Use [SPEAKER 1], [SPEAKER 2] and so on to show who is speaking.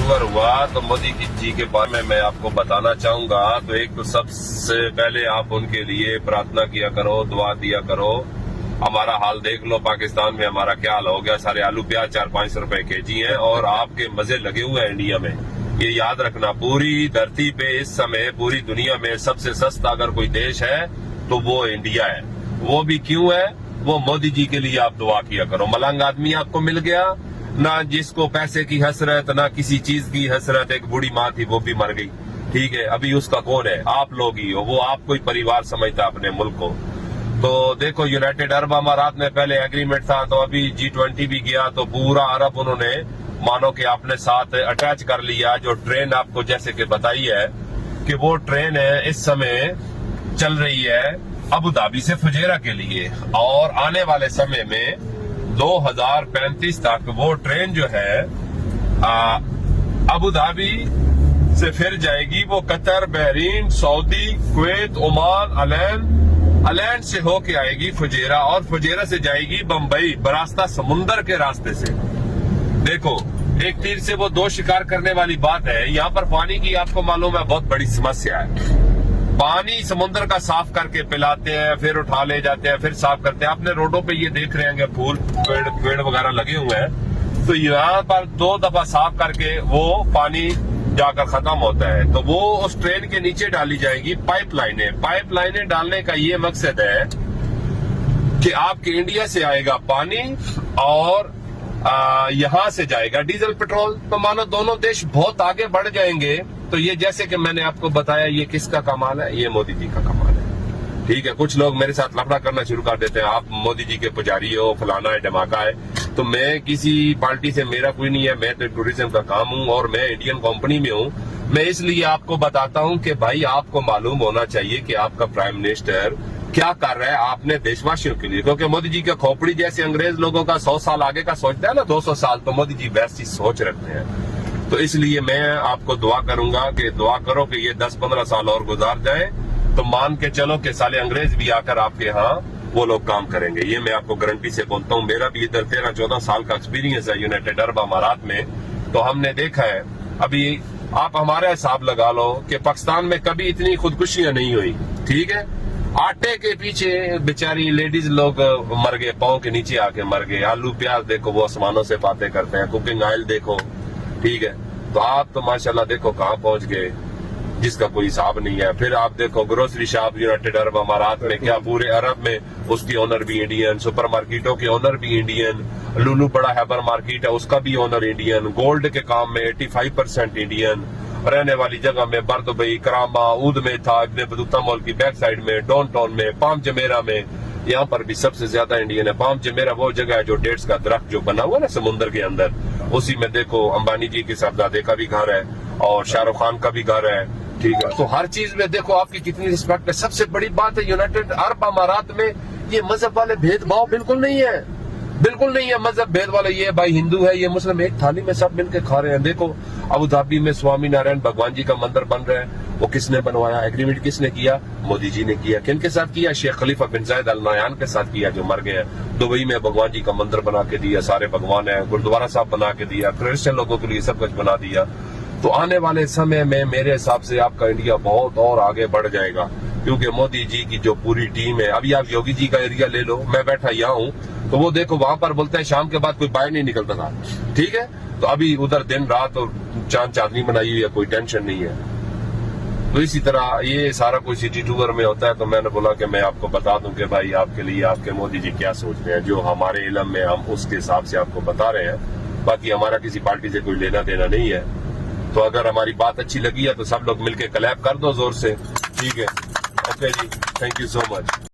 [SPEAKER 1] Tour ہوا تو مودی جی کے بارے میں آپ کو بتانا چاہوں گا. تو ایک تو سب سے پہلے آپ ان کے لیے پرارتھنا کیا کرو, دعا دیا کرو. ہمارا حال دیکھ لو, پاکستان میں ہمارا کیا حال ہو گیا. سارے آلو پیاز 400-500 روپے کے جی ہیں اور آپ کے مزے لگے ہوئے ہیں انڈیا میں. یہ یاد رکھنا, پوری دھرتی پہ اس سمے پوری دنیا میں سب سے سستا اگر کوئی دیش ہے تو وہ انڈیا ہے. وہ بھی کیوں ہے؟ وہ مودی جی کے لیے آپ دعا کیا کرو. ملنگ آدمی آپ کو مل گیا, نہ جس کو پیسے کی حسرت نہ کسی چیز کی حسرت. ایک بوڑھی ماں تھی وہ بھی مر گئی, ٹھیک ہے. ابھی اس کا کون ہے؟ آپ لوگ ہی ہو. وہ آپ کو ہی پریوار سمجھتا اپنے ملک کو. تو دیکھو, یونائٹڈ عرب امارات میں پہلے ایگریمنٹ تھا, تو ابھی G20 بھی گیا تو پورا عرب انہوں نے مانو کہ اپنے ساتھ اٹیچ کر لیا. جو ٹرین آپ کو جیسے کہ بتائی ہے کہ وہ ٹرین ہے اس سمے چل رہی ہے ابو دھابی سے فجیرہ کے لیے, اور آنے والے سمے میں 2035 تک وہ ٹرین جو ہے ابو دھابی سے پھر جائے گی. وہ قطر, بحرین, سعودی, کویت, عمان, الین سے ہو کے آئے گی فجیرہ, اور فجیرہ سے جائے گی بمبئی براستہ سمندر کے راستے سے. دیکھو, ایک تیر سے وہ دو شکار کرنے والی بات ہے. یہاں پر پانی کی آپ کو معلوم ہے بہت بڑی سمسیا ہے. پانی سمندر کا صاف کر کے پلاتے ہیں, پھر اٹھا لے جاتے ہیں, پھر صاف کرتے ہیں. آپ نے روڈوں پہ یہ دیکھ رہے ہیں کہ پھول پیڑ وغیرہ لگے ہوئے ہیں, تو یہاں پر 2 دفعہ صاف کر کے وہ پانی جا کر ختم ہوتا ہے. تو وہ اس ٹرین کے نیچے ڈالی جائے گی پائپ لائنیں. پائپ لائنیں ڈالنے کا یہ مقصد ہے کہ آپ کے انڈیا سے آئے گا پانی اور یہاں سے جائے گا ڈیزل پیٹرول. تو مانو دونوں دیش بہت آگے بڑھ جائیں گے. تو یہ جیسے کہ میں نے آپ کو بتایا, یہ کس کا کمال ہے؟ یہ مودی جی کا کمال ہے, ٹھیک ہے. کچھ لوگ میرے ساتھ لفڑا کرنا شروع کر دیتے ہیں, آپ مودی جی کے پجاری ہو, فلانا ہے, دھماکہ ہے. تو میں کسی پارٹی سے میرا کوئی نہیں ہے, میں تو ٹوریزم کا کام ہوں اور میں انڈین کمپنی میں ہوں. میں اس لیے آپ کو بتاتا ہوں کہ بھائی آپ کو معلوم ہونا چاہیے کہ آپ کا پرائم منسٹر کیا کر رہا ہے آپ نے دیش واسیوں کے لیے. کیونکہ مودی جی کے کھوپڑی جیسے انگریز لوگوں کا 100 سال آگے کا سوچتا ہے نا, 200 سال, تو مودی جی ویسی سوچ رکھتے ہیں. تو اس لیے میں آپ کو دعا کروں گا کہ دعا کرو کہ یہ 10-15 سال اور گزار جائیں, تو مان کے چلو کہ سالے انگریز بھی آ کر آپ کے ہاں وہ لوگ کام کریں گے. یہ میں آپ کو گارنٹی سے بولتا ہوں. میرا بھی ادھر 13-14 سال کا ایکسپیرینس ہے یونائٹڈ عرب امارات میں. تو ہم نے دیکھا ہے, ابھی آپ ہمارا حساب لگا لو کہ پاکستان میں کبھی اتنی خودکشیاں نہیں ہوئی, ٹھیک ہے. آٹے کے پیچھے بیچاری لیڈیز لوگ مر گئے, پاؤں کے نیچے آ کے مر گئے. آلو پیاز دیکھو وہ آسمانوں سے باتیں کرتے ہیں. کوکنگ آئل دیکھو, ٹھیک ہے. تو آپ تو ماشاءاللہ دیکھو کہاں پہنچ گئے جس کا کوئی حساب نہیں ہے. پھر آپ دیکھو گروسری شاپ یونائٹڈ عرب امارات میں, کیا پورے عرب میں اس کی اونر بھی انڈین, سپر مارکیٹوں کے اونر بھی انڈین, لولو بڑا ہیبر مارکیٹ ہے اس کا بھی اونر انڈین, گولڈ کے کام میں 85% انڈین, رہنے والی جگہ میں بردبئی, کراما, اود میں تھا, ابن بطوطہ مال کی بیک سائڈ میں, ڈاؤن ٹاؤن میں, پام جمیرہ میں, یہاں پر بھی سب سے زیادہ انڈین ہے. پام جمیرہ وہ جگہ ہے جو ڈیٹس کا درخت جو بنا ہوا نا سمندر کے اندر, اسی میں دیکھو امبانی جی کے صاحبزادے کا بھی گھر ہے اور شاہ رخ خان کا بھی گھر ہے, ٹھیک ہے. تو ہر چیز میں دیکھو آپ کی کتنی رسپیکٹ ہے. سب سے بڑی بات ہے یونائٹڈ عرب امارات میں یہ مذہب والے بھید بھاؤ بالکل نہیں ہے, بالکل نہیں ہے. مذہب بھید والے یہ بھائی ہندو ہے, یہ مسلم, ایک تھالی میں سب مل کے کھا رہے ہیں. دیکھو ابو دھابی میں سوامی نارائن بھگوان جی کا مندر بن رہا ہے, وہ کس نے بنوایا؟ ایگریمنٹ کس نے کیا؟ مودی جی نے کیا. کن کے ساتھ کیا؟ شیخ خلیفہ بن زاید ال نہیان کے ساتھ کیا جو مر گئے ہیں. دبئی میں بھگوان جی کا مندر بنا کے دیا, سارے بھگوان ہیں. گردوارا صاحب بنا کے دیا, کرسچن لوگوں کے لیے سب کچھ بنا دیا. تو آنے والے سمے میں میرے حساب سے آپ کا انڈیا بہت اور آگے بڑھ جائے گا, کیونکہ مودی جی کی جو پوری ٹیم ہے. ابھی آپ یوگی جی کا ایریا لے لو, میں بیٹھا یہاں ہوں, تو وہ دیکھو وہاں پر بولتے ہیں شام کے بعد کوئی باہر نہیں نکلتا تھا, ٹھیک ہے. تو ابھی ادھر دن رات اور چاند چاندنی بنائی ہوئی ہے, کوئی ٹینشن نہیں ہے. تو اسی طرح یہ سارا کوئی سٹی ٹور میں ہوتا ہے. تو میں نے بولا کہ میں آپ کو بتا دوں کہ بھائی آپ کے لیے آپ کے مودی جی کیا سوچ رہے ہیں, جو ہمارے علم میں ہم اس کے حساب سے آپ کو بتا رہے ہیں. باقی ہمارا کسی پارٹی سے کوئی لینا دینا نہیں ہے. تو اگر ہماری بات اچھی لگی ہے تو سب لوگ مل کے کلیپ کر دو زور سے, ٹھیک ہے. اوکے جی, تھینک یو سو مچ.